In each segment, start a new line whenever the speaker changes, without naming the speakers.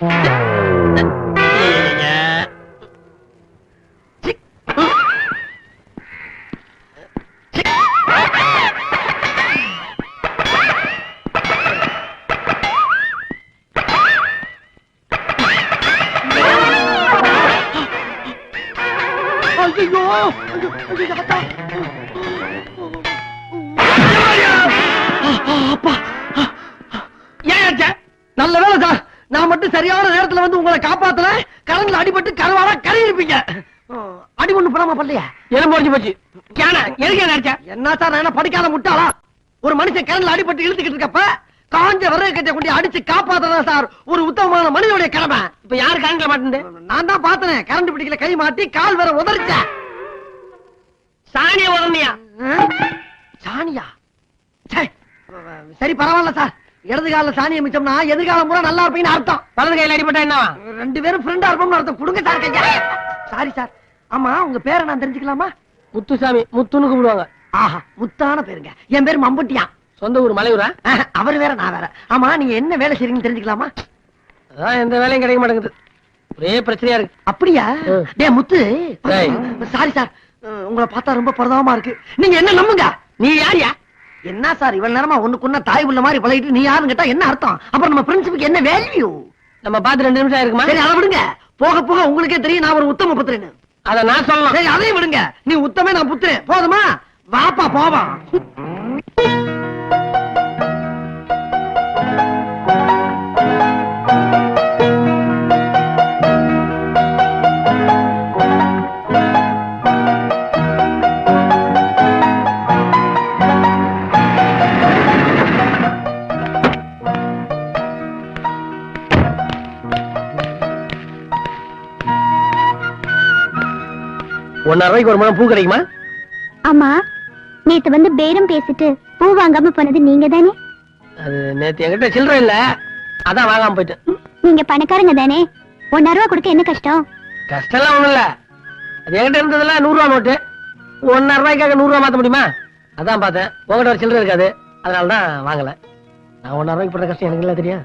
நல்ல வேலை சார், நான் மட்டும் சரியான நேரத்துல வந்து உங்களை காப்பாத்தல. கரண்ட்ல அடிபட்டு கருவாடா கறி இருப்பீங்க. அடி ஒண்ணு போடாம பண்ணலையா? எலும்பு உடைஞ்சு போச்சு. என்ன சார், நான் என்ன படிக்காத முட்டாளா? ஒரு மனுஷன் கரண்ட்ல அடிபட்டு இழுத்துக்கிட்டு இருக்கப்ப காஞ்ச விறகு கட்டை கொண்டு அடிச்சு காப்பாத்ததான் சார் ஒரு உத்தமமான மனிதனுடைய கடமை. இப்ப யாரு கரண்ட்ல மாட்டேன்? நான் தான் பார்த்தேன். கரண்ட் பிடிக்கல, கை மாட்டி கால் வேற உதறிச்ச. சாணியா உதறியா? சாணியா? சரி பரவாயில்ல சார். இடது கால சாணியை மிச்சம்னா எதிர்காலம் பூரா நல்லா இருப்பீங்கன்னு அர்த்தம். வலது கையில அடிபட்டா என்ன? ரெண்டு பேரும் ஃப்ரெண்டா இருப்போம்னு அர்த்தம். கொடுங்க சார் கையா. Sorry sir. ஆமா, உங்க பேரை நான் தெரிஞ்சுக்கலாமா? முத்துசாமி. முத்துன்னு கூப்பிடுவாங்க. ஆஹா, முத்தான பேருங்க. என் பேரு மம்புட்டியா. சொந்த ஊர் மலையூரா? அவர் வேற நான் வேற. ஆமா, நீங்க என்ன வேலை செய்றீங்கன்னு தெரிஞ்சுக்கலாமா? அதான் எந்த வேலையும் கிடைக்க மாட்டேங்குது. ஒரே பிரச்சனையா இருக்கு. அப்படியா? டேய் முத்து. சாரி சார், உங்களை பார்த்தா ரொம்ப பரதாபமா இருக்கு. நீங்க என்ன நம்புங்க. நீ யாரியா? என்ன சார் இவ்வளவு நேரமா ஒண்ணுக்குன்னா தாய் உள்ள மாதிரி பழகிட்டு நீ யாருன்னு கேட்டா என்ன அர்த்தம்? அப்புறம் நம்ம பிரின்சிபுக்கு என்ன வேல்யூ? நம்ம பார்த்து 2 நிமிஷம் இருக்குமா? சரி அதை விடுங்க. போக போக உங்களுக்கே தெரியும் நான் ஒரு உத்தம புத்திரன்னு. அத நான் சொல்லலாம். சரி அதையும் விடுங்க. நீ உத்தமே, நான் புத்திரன். போதுமா? வாப்பா போவா. ₹1.5 ஒரு முழம் பூ கிடைக்குமா?
ஆமா, நேத்து வந்து பேரம் பேசிட்டு பூ வாங்காம போனது நீங்க தானே?
அது நேத்து என்கிட்ட சில்லறை இல்ல, அதான் வாங்காம போயிட்டேன்.
நீங்க பணக்காரங்க தானே, ₹1.5 கொடுக்க என்ன கஷ்டம்?
கஷ்டம்லாம் ஒண்ணும் இல்ல. அது என்கிட்ட இருந்ததுல ₹100 நோட்டு. ₹1.5 ₹100 மாத்த முடியுமா? அதான் பார்த்தேன். உங்ககிட்ட ஒரு சில்லறை இருக்காது, அதனாலதான் வாங்கல. நான் ₹1.5 பண்ற கஷ்டம் எனக்கு இல்ல தெரியும்.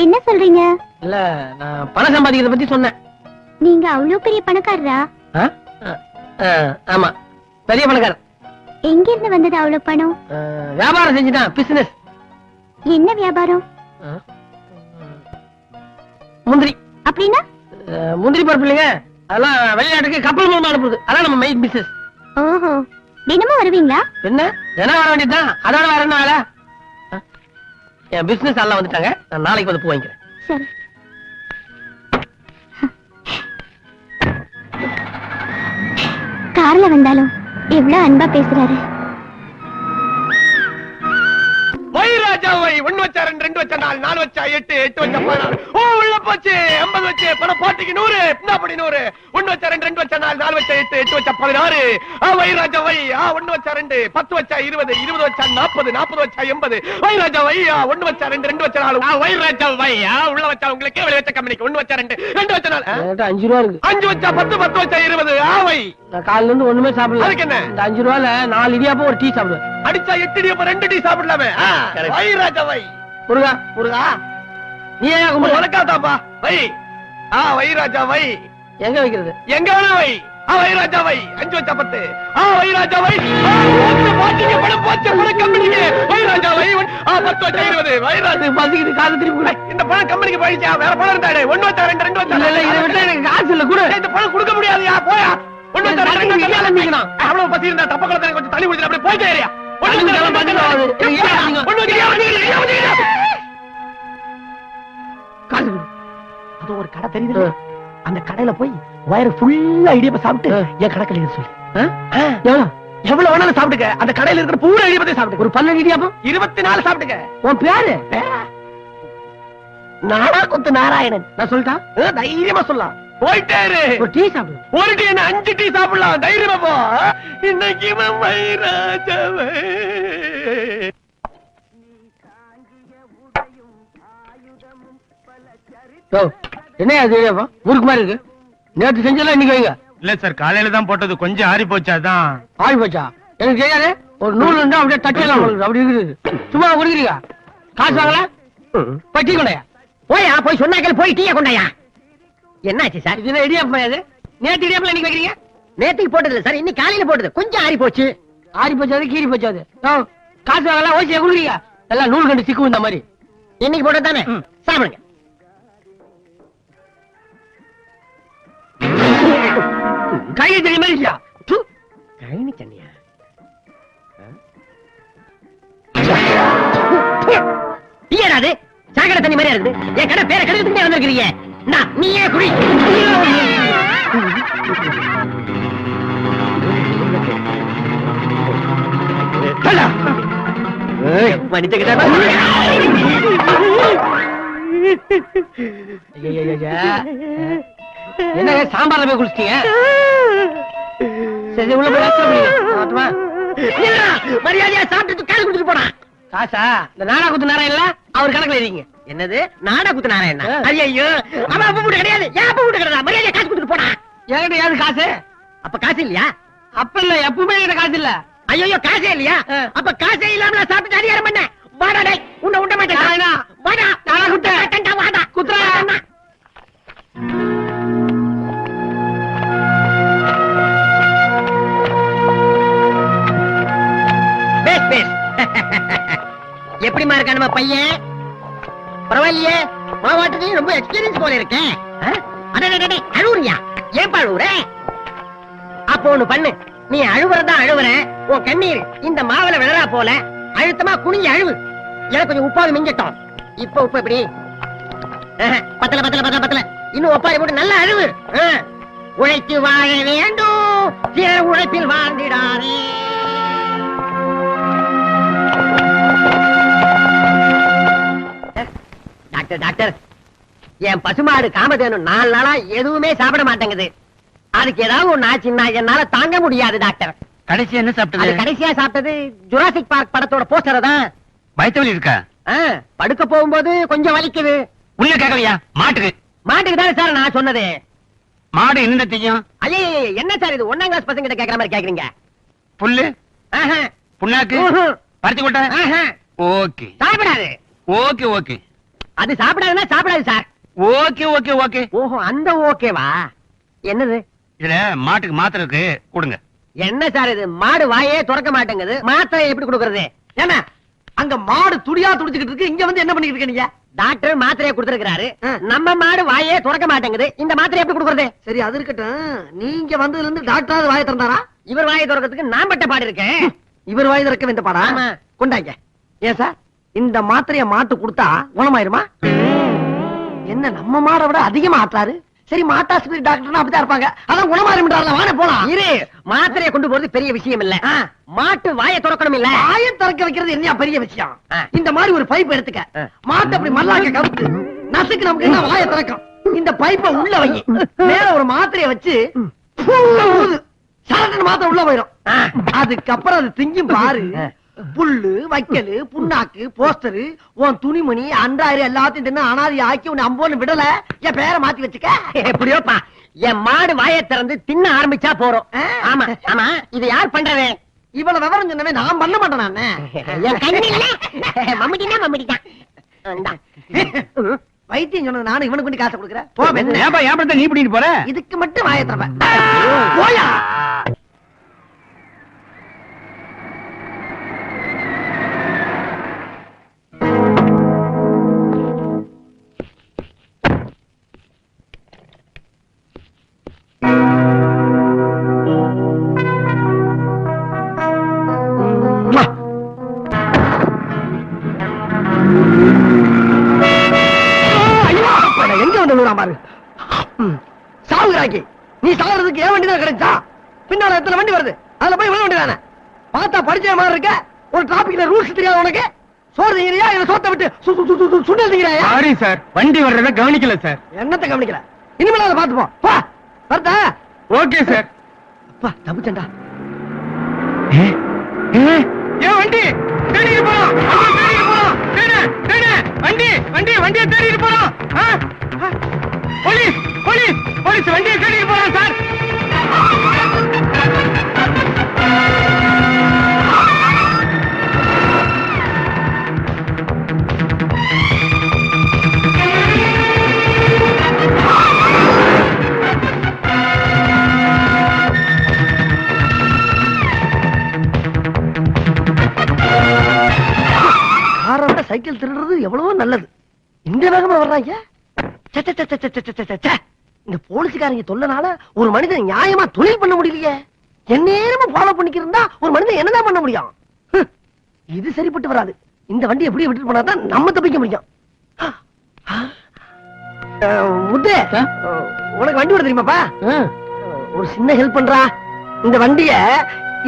என்ன சொல்றீங்க?
இல்ல, நான் பணம் சம்பாதிக்கிறத பத்தி சொன்னேன்.
நீங்க அவ்வளவு பெரிய பணக்காரரா?
ஆமா, பெரிய பணக்காரர்.
எங்க இருந்து வந்தது அவ்வளவு பணம்?
வியாபாரம் செஞ்சுட்டான், பிசினஸ்.
என்ன வியாபாரம்?
முந்திரி.
அப்படின்னா?
முந்திரி பருப்பு இல்லைங்க, அதெல்லாம் வெளிநாட்டுக்கு கப்பல் மூலமா அனுப்புறது. அதான் நம்ம மெயின் பிசினஸ்.
ஓஹோ, தினமும் வருவீங்களா?
என்ன தினம் வர வேண்டியதுதான், அதோட வேற என்ன வேலை? என் பிசினஸ் எல்லாம் வந்துட்டாங்க, நான் நாளைக்கு வந்து பூ வாங்கிக்கிறேன்.
சரி. கார்ல வந்தாலும் எவ்வளவு அன்பா பேசுறாரு.
வைராஜாவை 1 வச்சா 2, 2 வச்சா 4, 4 வச்சா 8, 8 வச்சா 16. ஓ உள்ள போச்சு. 80 வச்சு பணம் பாட்டிக்கு 100. பின்னாடி 100. 1 வச்சா 2, 2 வச்சா 4, 4 வச்சா 8, 8 வச்சா 16. வைராஜாவை 1 வச்சா 2, 10 வச்சா 20, 20 வச்சா 40, 40 வச்சா 80. வைராஜாவை 1 வச்சா 2, 2 வச்சா 4. வைராஜாவை உள்ள வச்சா உங்களுக்கு வெளிய வச்சா கம்பெனிக்கு 1 வச்சா 2, 2 வச்சா 4.
என்கிட்ட ₹5 இருக்கு.
5 வச்சா 10, 10 வச்சா 20. வை.
நான் காலையில இருந்து ஒண்ணுமே சாப்பிடல.
அதுக்கு என்ன?
இந்த ₹5ல 4 இடியாப்பம் ஒரு டீ சாப்பிடுவேன்.
அடிச்சா 8 இடியாப்பம் 2 டீ சாப்பிடலாமே. வைராஜாவை
முருகா
முருகா,
நீ ஏன் கும்பிடு?
உனக்காதாப்பா. வை. வைராஜா வை.
எங்க வைக்கிறது?
எங்க வேணா வை. வைராஜா வை. 5 வச்சா 10. வைராஜா வை. பாட்டிக்கு பணம் போச்சு, பணம் கம்பெனிக்கு. வைராஜா வை. 10 வச்சா 20. வைராஜா
பசிக்குது, காசு திருப்பி கொடு.
இந்த பணம் கம்பெனிக்கு போயிடுச்சா? வேற பணம் இருந்தாடே. 1 வச்சா 2, 2 வச்சா.
இல்ல இதை விட்டா எனக்கு காசு இல்ல கூட.
இந்த பணம் கொடுக்க முடியாதுயா, போயா. 1 வச்சா 2 வச்சா. அவ்வளவு பசி இருந்தா தப்ப குளத்துல கொஞ்சம் தண்ணி குடிச்சு அப்படியே போயிட்டே ஏரியா.
அது ஒரு கடை தெரியுது, அந்த கடையில போய் வயிறு ஃபுல்லா இடியப்ப சாப்பிட்டு என் கடைக்கல சொல்லு. எவ்வளவு வேணாலும் சாப்பிட்டுக்க, அந்த கடையில இருக்கிற பூரா இடியப்பத்தை சாப்பிட்டு. ஒரு 12 இடியாப்பம் 24 சாப்பிட்டுக்க. உன் பேரு நாடா குத்து நாராயணன். நான் சொல்லிட்டா தைரியமா சொல்லலாம். போயிட்டே ஒரு டீ சாப்பிடு. ஒரு டீ என்ன 5 டீ சாப்பிடலாம், தைரியமா போ. இன்னைக்கு வைராஜாவே என்ன ஊருக்கு மாதிரி இருக்கு. நேற்று செஞ்சலாம் இன்னைக்கு வைங்க.
இல்ல சார், காலையில தான் போட்டது, கொஞ்சம் ஆறி போச்சாதான்.
ஆறி போச்சா? எனக்கு தெரியாது. ஒரு நூல் இருந்தா அப்படியே தட்டியெல்லாம் அப்படி இருக்குது. சும்மா குடிக்கிறீங்க, காசு வாங்கல. பட்டி கொண்டையா போயா போய் சொன்னாக்கள் போய் டீயா கொண்டாயா. என்னாச்சு சார்? இதுல இடியாப்பம் அது. நேத்து இடியாப்பம் இன்னைக்கு வைக்கிறீங்க? நேத்துக்கு போட்டது சார், இன்னைக்கு காலையில போட்டது. கொஞ்சம் ஆறி போச்சு. ஆறி போச்சு அது, கீறி போச்சு அது. காசு வாங்கலாம் ஓசியா குடுக்குறீங்க. எல்லாம் நூல் கண்டு சிக்கு இந்த மாதிரி. இன்னைக்கு போட்டது தானே, சாப்பிடுங்க. கையை தண்ணி மாதிரியா? கைனி தண்ணியா? டீயடாது சாக்கடை தண்ணி மாதிரியா இருக்குது. என் கடை பேரை கெடுத்துட்டே வந்திருக்கிறீங்க. நீயே குடி. என்ன சாம்பார்ல போய் குளிச்சிட்டீங்க? சரி உள்ள போய் மரியாதையா சாப்பிட்டு காசு கொடுத்துட்டு போனா. காசா? இந்த நாடா குத்து நாராயண அவர் கணக்குல இருக்கீங்க. என்னது நாடா குத்து நாராயண? ஐயோ அவன் அப்ப வீட்டு கிடையாது. ஏன் அப்ப வீட்டு கிடையாது? மரியாதையா காசு கொடுத்துட்டு போனா. என்கிட்ட ஏது காசு? அப்ப காசு இல்லையா? அப்ப இல்ல, எப்பவுமே என்கிட்ட காசு இல்ல. ஐயோ காசே இல்லையா? அப்ப காசே இல்லாம சாப்பிட்டு அதிகாரம் பண்ண. வாடா டேய், உன்னை விட மாட்டேன். வாடா நாடா குத்து. வாடா குத்துறா. எப்படிமா இருக்கா நம்ம பையன்? பரவாயில்லையே, மாவாட்டுக்கு ரொம்ப எக்ஸ்பீரியன்ஸ் போல இருக்கேன். அழுவுறியா? ஏன் அழுவுற? அப்ப ஒண்ணு பண்ணு, நீ அழுவுறதா அழுவுற. உன் கண்ணீர் இந்த மாவுல விழறா போல அழுத்தமா குனிஞ்சு அழுவு. எனக்கு கொஞ்சம் உப்பாவி மிஞ்சட்டும். இப்ப உப்பு எப்படி? பத்தல பத்தல பத்தல பத்தல. இன்னும் ஒப்பாரி போட்டு நல்லா அழுவு. உழைத்து வாழ வேண்டும், சில உழைப்பில் வாழ்ந்திடாரே. டாக்டர் டாக்டர், என் பசுமாடு காமதேனு 4 நாளா எதுவுமே சாப்பிட மாட்டேங்குது. அதுக்கு ஏதாவது ஒண்ணு ஆச்சுன்னா என்னால தாங்க முடியாது டாக்டர்.
கடைசி என்ன சாப்பிட்டது?
கடைசியா சாப்பிட்டது ஜுராசிக் பார்க் படத்தோட போஸ்டர் தான்.
வயிற்று வலி இருக்கா?
படுக்க போகும்போது கொஞ்சம் வலிக்குது.
உள்ள கேட்கலையா? மாட்டுக்கு
மாட்டுக்கு தானே சார் நான் சொன்னது.
மாடு என்ன செய்யும்?
ஐயே என்ன சார் இது 1ஆம் கிளாஸ் பசங்க கிட்ட கேக்குற மாதிரி கேக்குறீங்க?
புல்லு, புண்ணாக்கு, பருத்தி கொட்டை. ஓகே
சாப்பிடாது.
Okay okay.
அது சாப்பிடாதுன்னா சாப்பிடாது சார்.
Okay okay okay.
ஓஹோ அந்த ஓகேவா? என்னது?
இதுல மாட்டுக்கு மாத்திரை இருக்கு, கொடுங்க.
என்ன சார் இது? மாடு வாயே திறக்க மாட்டேங்குது, மாத்திரை எப்படி கொடுக்கறது? ஏன்னா அங்க மாடு துடியா துடிச்சுக்கிட்டு இருக்கு, இங்க வந்து என்ன பண்ணிட்டு இருக்க நீங்க? டாக்டர் மாத்திரையை கொடுத்திருக்காரு, நம்ம மாடு வாயே திறக்க மாட்டேங்குது, இந்த மாத்திரை எப்படி கொடுக்கறது? சரி அது இருக்கட்டும், நீங்க வந்ததுல இருந்து டாக்டர் வாயை திறந்தாரா? இவர் வாயை திறக்கிறதுக்கு நான் பட்ட பாடு இருக்கேன். இவர் வாயை திறக்க வேண்டிய பாடா? கொண்டாங்க. ஏன் சார் இந்த மாத்திரைய மாட்டு கொடுத்தா குணமாயிருமா? என்ன நம்ம மாடை விட அதிகமா ஆட்டாரு? சரி மாட்டாஸ்பத்திரி டாக்டர் அப்படிதான் இருப்பாங்க, அதான் குணமாயிரும்ன்றாங்க. வாங்க போலாம். இரு, மாத்திரையை கொண்டு போறது பெரிய விஷயம் இல்ல, மாட்டு வாயை திறக்கணும். இல்ல வாயை திறக்க வைக்கிறது என்ன பெரிய விஷயம்? இந்த மாதிரி ஒரு பைப் எடுத்துக்க, மாட்டு அப்படி மல்லாக்க கவுத்து நசுக்கு நமக்கு என்ன வாயை திறக்கும். இந்த பைப்பை உள்ள வை, மேல ஒரு மாத்திரையை வச்சு சரட்டு மாத்திரை உள்ள போயிடும். அதுக்கப்புறம் அது திங்கும் பாரு. புல்லு, வைக்கலு, புண்ணாக்கு, போஸ்டரு, உன் துணிமணி, அன்றாயிரம் எல்லாத்தையும் தின்னு அனாதி ஆக்கி உன்னை அம்போன்னு விடல. என் பேரை மாத்தி வச்சுக்க. எப்படியோப்பா என் மாடு வாயை திறந்து தின்ன ஆரம்பிச்சா போறோம். ஆமா ஆமா, இது யார் பண்றது? இவ்வளவு விவரம் சொன்னவே நான் பண்ண மாட்டேன். நான் வைத்தியம் சொன்னது நானும் இவனுக்கு பண்ணி காசு கொடுக்குறேன்.
நீ பிடிட்டு போற?
இதுக்கு மட்டும் வாயை திறப்பேன். போயா சாவுகிறாக்கி. நீ சாகுறதுக்கு ஏன் வண்டி தான் கிடைச்சா? பின்னால எத்தனை வண்டி வருது, அதுல போய் விழ வேண்டியதானே? பார்த்தா படிச்ச மாதிரி இருக்க, ஒரு டிராபிக்ல ரூல்ஸ் தெரியாது உனக்கு? சோறு திங்கிறியா இல்ல சோத்தை விட்டு சுண்டல் திங்கிறாயா?
சாரி சார், வண்டி வர்றத கவனிக்கல சார்.
என்னத்தை கவனிக்கல? இனிமேல அதை பார்த்துப்போம். பா வரதா?
Okay sir.
அப்பா தப்புச்சண்டா.
ஏன் வண்டி தேடிட்டு போறோம், வண்டி வண்டி வண்டியை தேடிட்டு போறோம். போலீஸ் போலீஸ் போலீஸ் வண்டியை தேடிட்டு போறோம் சார்.
நல்லது. இந்த வேகமா வர்றாங்க. ச்சே, ச்சே, ச்சே, ச்சே, ச்சே, ச்சே, ச்சே, ச்சே. இந்த போலீஸ்காரங்க தொல்லனால ஒரு மனிதன் நியாயமா தொழில் பண்ண முடியலையே. எந்நேரமும் ஃபாலோ பண்ணிக்கிருந்தா ஒரு மனிதன் என்னதான் பண்ண முடியும்? இது சரிப்பட்டு வராது. இந்த வண்டி எப்படி விட்டுட்டு போனாதான் நம்ம தப்பிக்க முடியும். முத்து, உனக்கு வண்டி ஓட தெரியுமாப்பா? ஒரு சின்ன ஹெல்ப் பண்றா. இந்த வண்டிய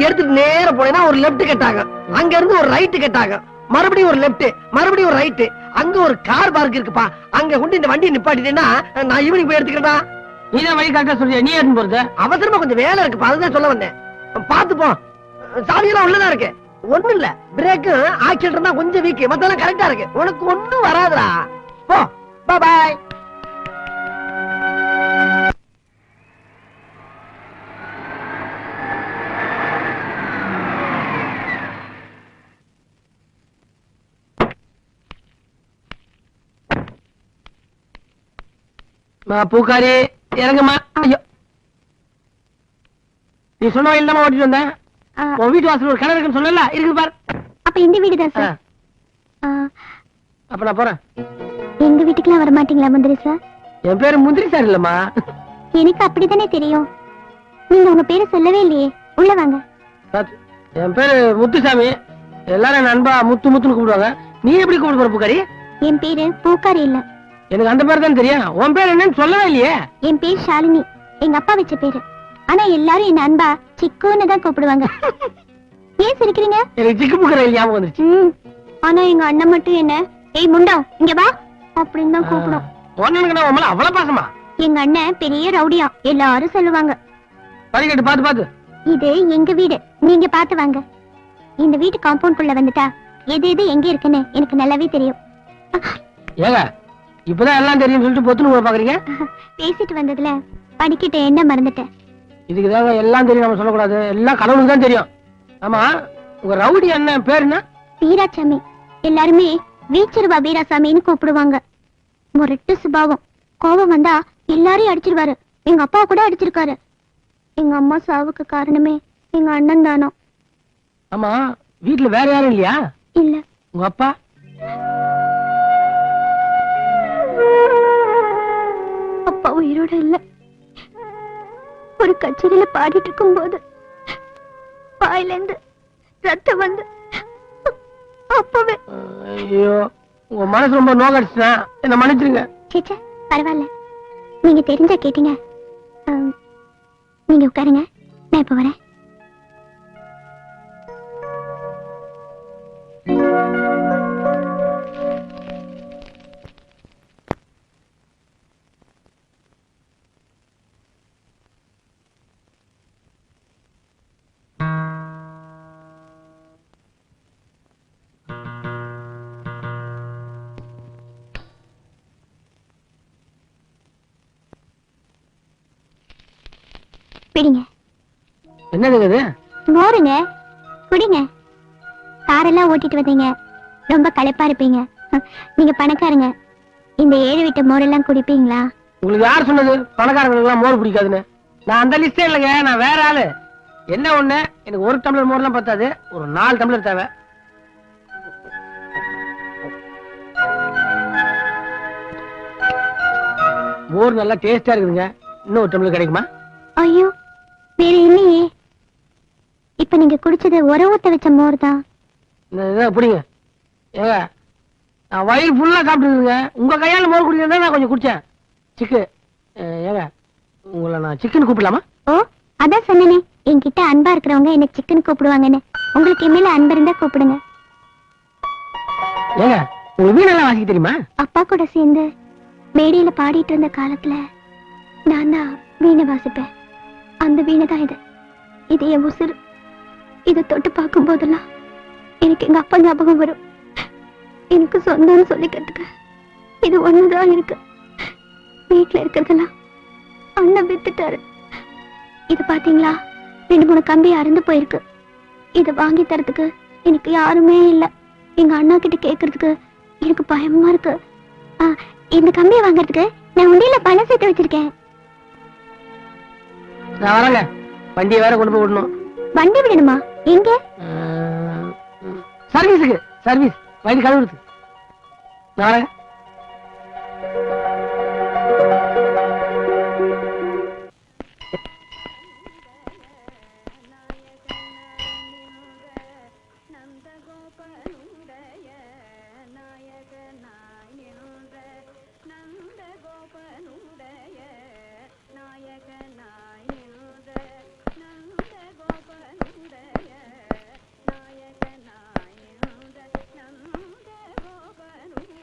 எடுத்துட்டு நேர போனேன்னா ஒரு லெப்ட் கட்டாங்க, அங்க இருந்து ஒரு ரைட் கட்டாங்க, மறுபடியும் ஒரு லெப்ட், மறுபடியும் ஒரு ரைட். அங்க ஒரு கார் பார்க் இருக்குப்பா, அங்க கொண்டு இந்த வண்டியை நிப்பாட்டிட்டேன்னா நான் ஈவினிங் போய் எடுத்துக்கிறேன்டா.
நீதான் வழி கரெக்டா சொல்றியா? நீ ஏன் போறது?
அவசரமா கொஞ்சம் வேலை இருக்குப்பா, அதுதான் சொல்ல வந்தேன். பாத்து போ, சாவியெல்லாம் உள்ளதா இருக்கு. ஒண்ணு இல்ல, பிரேக்கு ஆக்சிடென்ட் தான் கொஞ்சம் வீக், மத்தெல்லாம் கரெக்டா இருக்கு. உனக்கு ஒண்ணும் வராதுடா. போ, பாய்.
பூக்காரி இறங்குமா. ஐயோ, நீ சொன்ன வயல் தான் ஓட்டிட்டு வந்தேன். உன் வீட்டு வாசல் ஒரு கிணறு இருக்குன்னு சொன்னல, இருக்கு பாரு.
அப்ப இந்த வீடு தான் சார்.
அப்ப நான் போறேன்.
எங்க வீட்டுக்குலாம் வர மாட்டீங்களா முந்திரி சார்?
என் பேரு முந்திரி சார் இல்லம்மா.
எனக்கு அப்படித்தானே தெரியும். நீங்க உங்க பேரை சொல்லவே இல்லையே. உள்ள வாங்க.
என் பேரு முத்துசாமி. எல்லாரும் என் அன்பா முத்து முத்துன்னு கூப்பிடுவாங்க. நீ எப்படி கூப்பிடு போற பூக்காரி?
என் பேரு பூக்காரி இல்ல.
எனக்கு அந்த பேர் தான் தெரியும். உன் பேர் என்னன்னு சொல்லவே இல்லையே.
என் பேர் ஷாலினி, எங்க அப்பா வச்ச பேரு. ஆனா எல்லாரும் என்ன அன்பா சிக்குன்னு தான் கூப்பிடுவாங்க. ஏன் சிரிக்கிறீங்க?
எனக்கு சிக்கு பூக்கிற ஞாபகம் வந்துருச்சு.
ஆனா எங்க அண்ணன் மட்டும் என்ன ஏய் முண்டா இங்க வா அப்படின்னு தான் கூப்பிடும்.
ஒண்ணுக்கு நான் உன் மேல அவ்வளவு பாசமா?
எங்க அண்ணன் பெரிய ரவுடியா, எல்லாரும் சொல்லுவாங்க.
படிக்கட்டு பாத்து பாத்து.
இது எங்க வீடு, நீங்க பாத்து வாங்க. இந்த வீட்டு காம்பவுண்ட்குள்ள வந்துட்டா எது எது எங்க இருக்குன்னு எனக்கு நல்லாவே தெரியும்.
ஏங்க இப்பதான் எல்லாம் தெரியும் சொல்லிட்டு பொத்துன்னு கூட பாக்குறீங்க?
பேசிட்டு வந்ததுல படிக்கிட்ட என்ன மறந்துட்டேன்.
இதுக்குதாங்க எல்லாம் தெரியும் நம்ம சொல்லக்கூடாது. எல்லாம் கடவுளுக்கு தான் தெரியும். ஆமா, உங்க ரவுடி அண்ணன் பேர் என்ன?
வீராசாமி. எல்லாருமே வீச்சருவா வீராசாமின்னு கூப்பிடுவாங்க. முரட்டு சுபாவம். கோபம் வந்தா எல்லாரையும் அடிச்சிருவாரு. எங்க அப்பா கூட அடிச்சிருக்காரு. எங்க அம்மா சாவுக்கு காரணமே எங்க அண்ணன் தானோ.
ஆமா, வீட்டுல வேற யாரும் இல்லையா?
இல்ல.
உங்க அப்பா?
அப்பா உயிரோட இல்ல. ஒரு கச்சேரியில பாடிட்டு இருக்கும் போது வாயில இருந்து ரத்தம் வந்து அப்பவே.
ஐயோ, உங்க மனசு ரொம்ப நோக்கடிச்சுனா என்ன மன்னிச்சிருங்க.
சேச்சே பரவாயில்ல, நீங்க தெரிஞ்சா கேட்டீங்க. நீங்க உட்காருங்க, நான் இப்ப வரேன். பிடிங்க.
என்னதுங்க இது?
மோருங்க, குடிங்க. காரெல்லாம் ஓட்டிட்டு வந்தீங்க, ரொம்ப களைப்பா இருப்பீங்க. நீங்க பணக்காரங்க, இந்த ஏழு வீட்டு மோரெல்லாம் குடிப்பீங்களா?
உங்களுக்கு யார் சொன்னது பணக்காரங்களுக்கு எல்லாம் மோர் பிடிக்காதுன்னு? நான் அந்த லிஸ்டே இல்லைங்க, நான் வேற ஆளு. என்ன ஒண்ணு, எனக்கு ஒரு டம்ளர் மோர்லாம் பத்தாது, ஒரு 4 டம்ளர் தேவை. மோர் நல்லா டேஸ்டா இருக்குதுங்க, இன்னும் ஒரு டம்ளர் கிடைக்குமா?
ஐயோ வேற இல்லையே. இப்ப நீங்க குடிச்சது உரவூத்த வச்ச மோர் தான்.
புடிங்க. ஏங்க நான் வயிறு ஃபுல்லா சாப்பிட்டுருங்க, உங்க கையால மோர் குடிக்கிறதா நான் கொஞ்சம் குடிச்சேன். சிக்கு ஏங்க, உங்களை நான் சிக்கன் கூப்பிடலாமா?
ஓ அதான் சொன்னனே, என்கிட்ட அன்பா இருக்கிறவங்க என்ன சிக்கன் கூப்பிடுவாங்கன்னு. உங்களுக்கு என் அன்பு இருந்தா கூப்பிடுங்க.
ஏங்க உங்களுக்கு வீணெல்லாம் வாசிக்க தெரியுமா?
அப்பா கூட சேர்ந்து மேடையில பாடிட்டு இருந்த காலத்துல நான் தான் வீணை வாசிப்பேன். அந்த வீணை தான் இது. இது என் உசுறு. இதை தொட்டு பார்க்கும் போதெல்லாம் எனக்கு எங்க அப்பா ஞாபகம் வரும். எனக்கு சொந்தம்னு சொல்லிக்கிறதுக்கு இது ஒண்ணுதான் இருக்கு. வீட்டுல இருக்கிறதெல்லாம் அண்ணன் வித்துட்டாரு. இது பாத்தீங்களா, 2-3 கம்பி அறுந்து போயிருக்கு. இத வாங்கி தரதுக்கு எனக்கு யாருமே இல்ல. எங்க அண்ணா கிட்ட கேக்குறதுக்கு எனக்கு பயமா இருக்கு. இந்த கம்பியை வாங்கறதுக்கு நான் உண்டியில பணம் சேர்த்து வச்சிருக்கேன்.
நான் வரேங்க, வண்டியை வேற கொண்டு போய் விடணும்.
வண்டி விடணுமா? எங்க?
சர்வீஸுக்கு. சர்வீஸ் வண்டி கழுவுறது. நாளை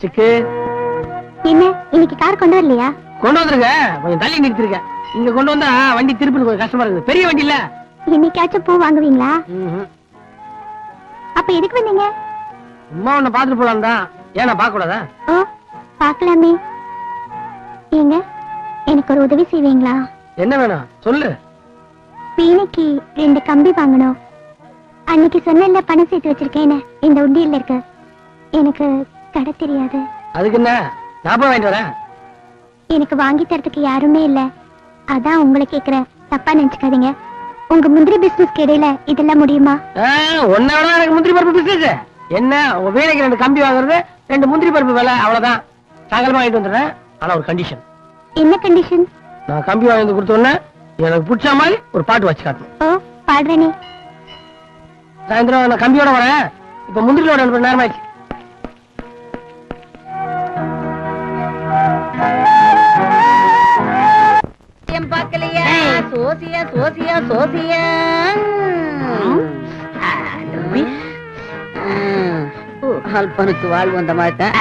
சிக்கு
என்ன இன்னைக்கு கார் கொண்டு வரலையா?
கொண்டு வந்துருங்க, கொஞ்சம் தள்ளி நிறுத்திருக்கேன். இங்க கொண்டு வந்தா வண்டி திருப்பி கொஞ்சம் கஷ்டமா இருக்குது. பெரிய வண்டி இல்ல.
இன்னைக்காச்சும் பூ வாங்குவீங்களா? அப்ப எதுக்கு வந்தீங்க?
அம்மா உன்னை பாத்துட்டு போலாம் தான். ஏன் நான் பார்க்க கூடாதா?
ஓ பாக்கலாமே. ஏங்க எனக்கு ஒரு உதவி செய்வீங்களா?
என்ன வேணும் சொல்லு.
வீணைக்கு 2 கம்பி வாங்கணும். அன்னைக்கு சொன்ன பணம் சேர்த்து வச்சிருக்கேன்னு இந்த உண்டியல்ல இருக்கு. எனக்கு கடை தெரியாது.
அதுக்கு என்ன, நான் போய் வாங்கிட்டு வரேன்.
எனக்கு வாங்கி தரதுக்கு யாருமே இல்ல, அதான் உங்களை கேக்குறேன். தப்பா நினைச்சுக்காதீங்க. உங்க முந்திரி பிசினஸ்க்கு இடையில இதெல்லாம் முடியுமா?
ஒன்ன விட எனக்கு முந்திரி பருப்பு பிசினஸ் என்ன? உங்க வீணைக்கு 2 கம்பி வாங்குறது, 2 முந்திரி பருப்பு விலை, அவ்வளவுதான். சாயங்காலமா வாங்கிட்டு வந்துடுறேன். ஆனா ஒரு கண்டிஷன்.
என்ன கண்டிஷன்?
நான் கம்பி வாங்கி கொடுத்தோன்னே எனக்கு பிடிச்ச மாதிரி ஒரு பாட்டு வச்சு காட்டணும்.
ஓ பாடுறேனே.
சாயந்தரம் நான் கம்பியோட வரேன். இப்ப முந்திரியோட நேரம் ஆயிடுச்சு.
பாக்கலையா? சோசியா சோசியா சோசியா அல்பனுக்கு வாழ்வு வந்த மாட்டேன்.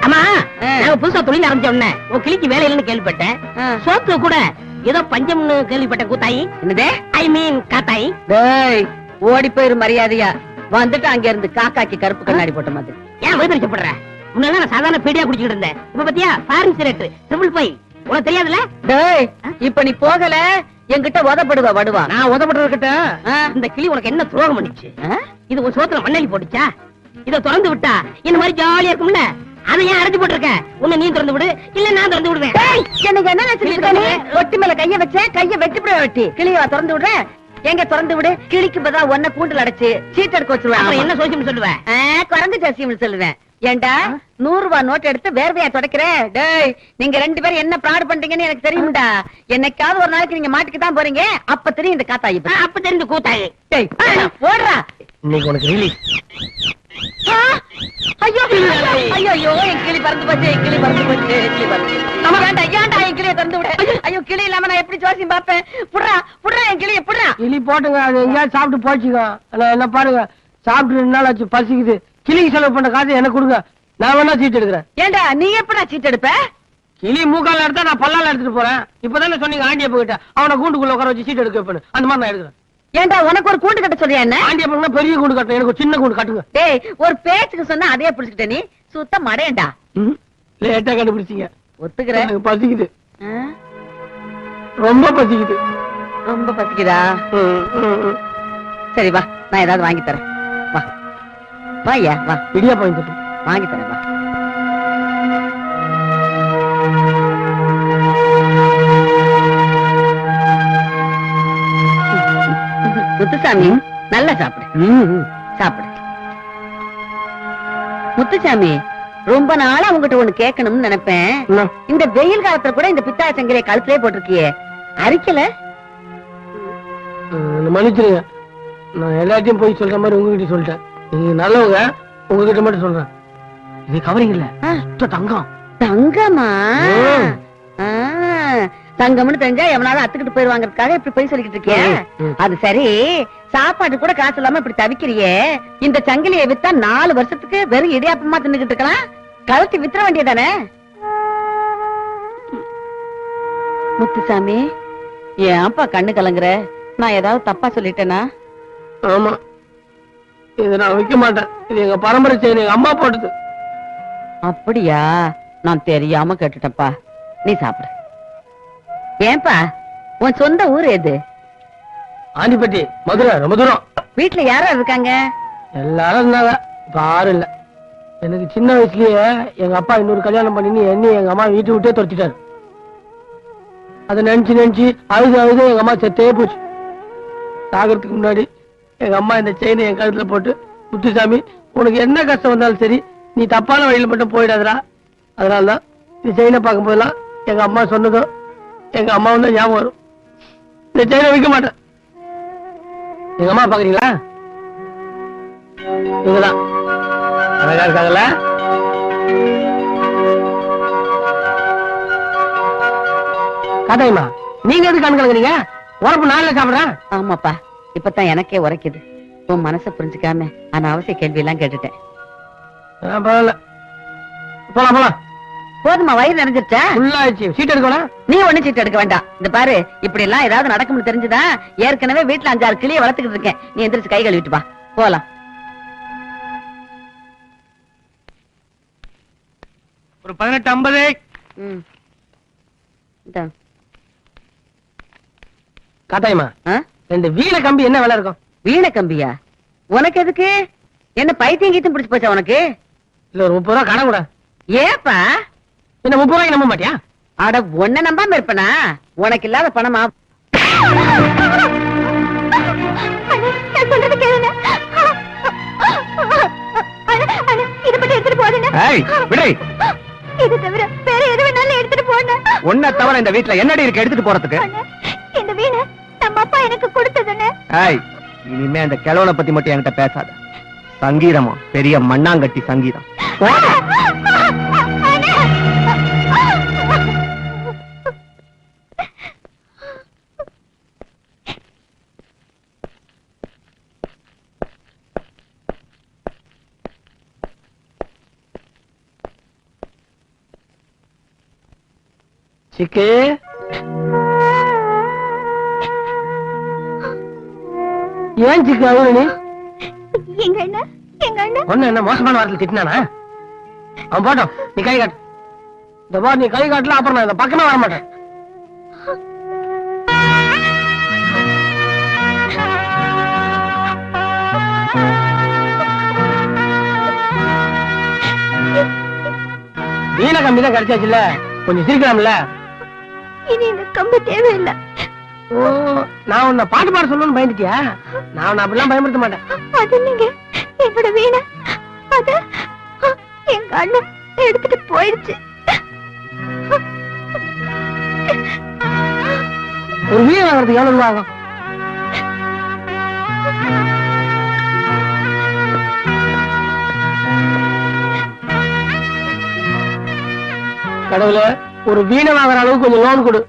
ஆமா, நாங்க புதுசா தொழில் ஆரம்பிச்ச உடனே உன் கிளிக்கு வேலை இல்லைன்னு கேள்விப்பட்டேன். சோத்து கூட ஏதோ பஞ்சம்னு கேள்விப்பட்ட கூத்தாயி.
என்னதே?
ஐ மீன் காத்தாயி.
டேய் ஓடி போயிரு மரியாதையா. வந்துட்டு அங்க இருந்து காக்காக்கு கருப்பு கண்ணாடி போட்ட மாதிரி.
ஏன் வயிற்றுப்படுற? முன்னாடி நான் சாதாரண பேடியா குடிச்சிட்டு இருந்தேன். இப்ப பாத்தியா ஃபாரின் சிகரெட் ட்ரிபிள் 5. உனக்கு தெரியாதுல?
டேய் இப்ப நீ போகல என்கிட்ட உதப்படுவா வடுவா.
நான் உதப்படுறதுக்கிட்ட இந்த கிளி உனக்கு என்ன துரோகம் பண்ணிச்சு? இது ஒரு சோத்துல மண்ணெலி போட்டுச்சா? இத திறந்து விட்டா இந்த மாதிரி ஜாலியா இருக்கும்ல, அதை ஏன் அடைச்சு போட்டிருக்க? உன்னை நீ திறந்து விடு, இல்ல நான் திறந்து விடுவேன்.
எனக்கு என்ன நினைச்சிருக்க? ஒட்டி மேல கைய வச்ச கைய வெட்டிப்பட வெட்டி கிளியா திறந்து விடுறேன். எங்க திறந்து விடு. கிளிக்கு பதிலா ஒன்ன கூண்டுல அடைச்சு சீட் எடுக்க வச்சிருவேன்.
என்ன சோசியம் சொல்லுவேன்?
குறைஞ்ச ஜசியம் சொல்லுவேன். ஏண்டா 100 ரூபாய் நோட் எடுத்து வேர்வையா தொடக்கிற? டேய் நீங்க 2 பேரும் என்ன பிராடு பண்றீங்கன்னு எனக்கு தெரியும்டா. என்னைக்காவது ஒரு நாளைக்கு நீங்க மாட்டிக்கு தான் போறீங்க. அப்ப தெரியும் இந்த காத்தாயி.
அப்ப தெரிஞ்சு கூத்தாயி.
போடுறா.
இன்னைக்கு உனக்கு ரிலீஸ்.
ஐயோ ஐயோ ஐயோ என் கிளி பறந்து போச்சு. என் கிளி பறந்து போச்சு. கிளி பறந்து. நம்ம ஏன்டா ஏன்டா என் கிளியை திறந்து விட? ஐயோ கிளி இல்லாம நான் எப்படி ஜோசியம் பார்ப்பேன்? புடுறா புடுறா என் கிளியை புடுறா.
கிளி போட்டுங்க, அது எங்கேயாவது சாப்பிட்டு போச்சுங்க. என்ன பாருங்க, சாப்பிட்டு 2 நாள் ஆச்சு, பசிக்குது. கிளிக்கு செலவு பண்ண காசு எனக்கு கொடுங்க, நான் வேணா சீட் எடுக்கிறேன்.
ஏண்டா நீ எப்படா சீட் எடுப்ப?
கிளி மூக்கால எடுத்தா நான் பல்லால எடுத்துட்டு போறேன். இப்பதானே சொன்னீங்க ஆண்டிய போயிட்ட அவனை கூண்டுக்குள்ள உட்கார வச்சு சீட் எடுக்க வைப்பேன்னு. அந்த மாதிரி நான் எடுக்கிறேன்.
ஏண்டா உனக்கு ஒரு கூண்டு கட்ட சொல்றியா என்ன?
ஆண்டிய போனா பெரிய கூண்டு கட்டணும், எனக்கு ஒரு சின்ன கூண்டு கட்டுங்க.
டேய் ஒரு பேச்சுக்கு சொன்னா அதே புடிச்சுக்கிட்ட நீ சுத்த மடையண்டா.
லேட்டா கண்டுபிடிச்சீங்க.
ஒத்துக்கிறேன்.
எனக்கு பசிக்குது, ரொம்ப பசிக்குது.
ரொம்ப பசிக்குதா? சரி வா, நான் ஏதாவது வாங்கி தரேன். வா வாயா வா.
இடியா பாயிண்ட்
வாங்கி தரேன் வா. முத்துசாமி நல்லா சாப்பிடு. சாப்பிடு. முத்துசாமி ரொம்ப நாளா உங்ககிட்ட ஒண்ணு கேட்கணும்னு நினைப்பேன். இந்த வெயில் காலத்துல கூட இந்த பித்தாள சங்கரையை கழுத்திலே போட்டிருக்கியே, அரிக்கல?
மன்னிச்சிருங்க, நான் எல்லாத்தையும் போய் சொல்ற மாதிரி உங்ககிட்ட சொல்லிட்டேன். நீங்க நல்லவங்க, உங்ககிட்ட மட்டும் சொல்றேன். இது கவரிங் இல்ல, தங்கம்.
தங்கமா? தங்கம்னு தெரிஞ்சா எவனாலும் அத்துக்கிட்டு போயிருவாங்கிறதுக்காக இப்படி போய் சொல்லிக்கிட்டு இருக்கிய? அது சரி, சாப்பாடு கூட காசு இல்லாம இப்படி தவிக்கிறியே, இந்த சங்கிலியை வித்தா 4 வருஷத்துக்கு வெறும் இடியாப்பமா தின்னுகிட்டு இருக்கலாம். கழுத்தி வித்துற வேண்டியதானே? முத்துசாமி ஏன்ப்பா கண்ணு கலங்குற? நான் ஏதாவது தப்பா சொல்லிட்டேனா?
ஆமா, இதை நான் வைக்க மாட்டேன். இது எங்க பரம்பரை செய்ய எங்க அம்மா போட்டது.
அப்படியா? நான் தெரியாம கேட்டுட்டேன்ப்பா. நீ சாப்பிடு. ஏன்பா உன் சொந்த ஊர் எது?
ஆண்டிப்பட்டி, மதுரை. ரொம்ப தூரம்.
வீட்டுல யாரா இருக்காங்க?
எல்லாரும் இருந்தாங்க, இப்ப யாரும் இல்ல. எனக்கு சின்ன வயசுலயே எங்க அப்பா இன்னொரு கல்யாணம் பண்ணி என்னையும் எங்க அம்மா வீட்டு விட்டே துரத்திட்டாரு. அதை நினைச்சு நினைச்சு அழுது எங்க அம்மா செத்தே போச்சு. சாகிறதுக்கு முன்னாடி எங்க அம்மா இந்த செயினை என் கழுத்துல போட்டு, முத்துசாமி உனக்கு என்ன கஷ்டம் வந்தாலும் சரி, நீ தப்பான வழியில மட்டும் போயிடாதரா, அதனாலதான் இந்த செயினை பார்க்கும் போதெல்லாம் எங்க அம்மா சொன்னதும் எங்க அம்மா வந்து ஞாபகம் வரும். இந்த செயினை வைக்க மாட்டேன். எங்க அம்மா பாக்குறீங்களா? இவங்கதான் அழகா இருக்காங்கல்ல? காட்டாயமா நீங்க எதுக்கு கணக்கு கலங்குறீங்க? உரப்பு நாளில் சாப்பிடுறேன்.
ஆமாப்பா, இப்பதான் எனக்கே உரைக்குது. உன் மனசை புரிஞ்சுக்காம அனாவசிய கேள்வி எல்லாம் கேட்டுட்டேன்.
பரவாயில்ல, போலாம் போலாம்.
போதுமா, வயிறு நிறைஞ்சிருச்சா?
ஃபுல்லாச்சு. சீட் எடுக்கலாம்.
நீ ஒண்ணு சீட்டு எடுக்க வேண்டாம். இந்த பாரு, இப்படி எல்லாம் ஏதாவது நடக்கும்னு தெரிஞ்சுதா ஏற்கனவே வீட்டுல 5-6 கிளியை வளர்த்துக்கிட்டு இருக்கேன். நீ எந்திரிச்சு கை கழுவிட்டு வா, போலாம்.
ஒரு 18:50.
ம். இந்தா.
காட்டாயமா
ஆ?
2 வீண கம்பி என்ன விலை இருக்கும்?
வீணை கம்பியா? உனக்கு எதுக்கு? என்ன பைத்தியம் கீத்தும் பிடிச்சு போச்சா உனக்கு?
இல்ல ஒரு 30 ரூபா கடை கூட.
ஏப்பா?
என்ன 30 ரூபாய்க்கு நம்ப மாட்டியா?
அட, ஒன்ன நம்பாம இருப்பனா? உனக்கு இல்லாத பணமா?
நான் சொல்றது கேளுங்க. இதை மட்டும் எடுத்துட்டு போதுங்க.
ஏய், விடு.
இது தவிர வேற எது வேணாலும் எடுத்துட்டு போன.
உன்னை தவிர இந்த வீட்டுல என்னடி இருக்கு எடுத்துட்டு போறதுக்கு?
இந்த வீணை நம்ம அப்பா எனக்கு கொடுத்ததுன்னு.
ஏய், இனிமே அந்த கிழவனை பத்தி மட்டும் என்கிட்ட பேசாத. சங்கீதமா பெரிய மண்ணாங்கட்டி சங்கீதம்.
சிக்கு ஏன் சிக்கு அழுவ நீ?
எங்க அண்ணா, எங்க அண்ணா.
ஒண்ணு என்ன மோசமான வார்த்தையில் திட்டினானா? அவன் போட்டோம், நீ கை காட்டு. இந்த பார், நீ கை காட்டல அப்புறம் நான் இந்த பக்கமே வர மாட்டேன். வீண கம்பி தான் கிடைச்சாச்சுல்ல, கொஞ்சம் சிரிக்கலாம்ல.
இனி இந்த கம்பு தேவையில்லை.
ஓ, நான் உன்னை பாட்டு பாட சொல்லணும்னு பயந்துட்டியா? நான் உன்னை அப்படிலாம் பயன்படுத்த மாட்டேன்.
அது இல்லைங்க, என்னோட வீணை அது எங்க அண்ணன் எடுத்துட்டு போயிடுச்சு.
ஒரு வீணை வாங்குறதுக்கு எவ்வளவு ரூபா ஆகும்? கடவுளே, ஒரு வீணை வாங்குற அளவுக்கு கொஞ்சம் லோன் கொடு.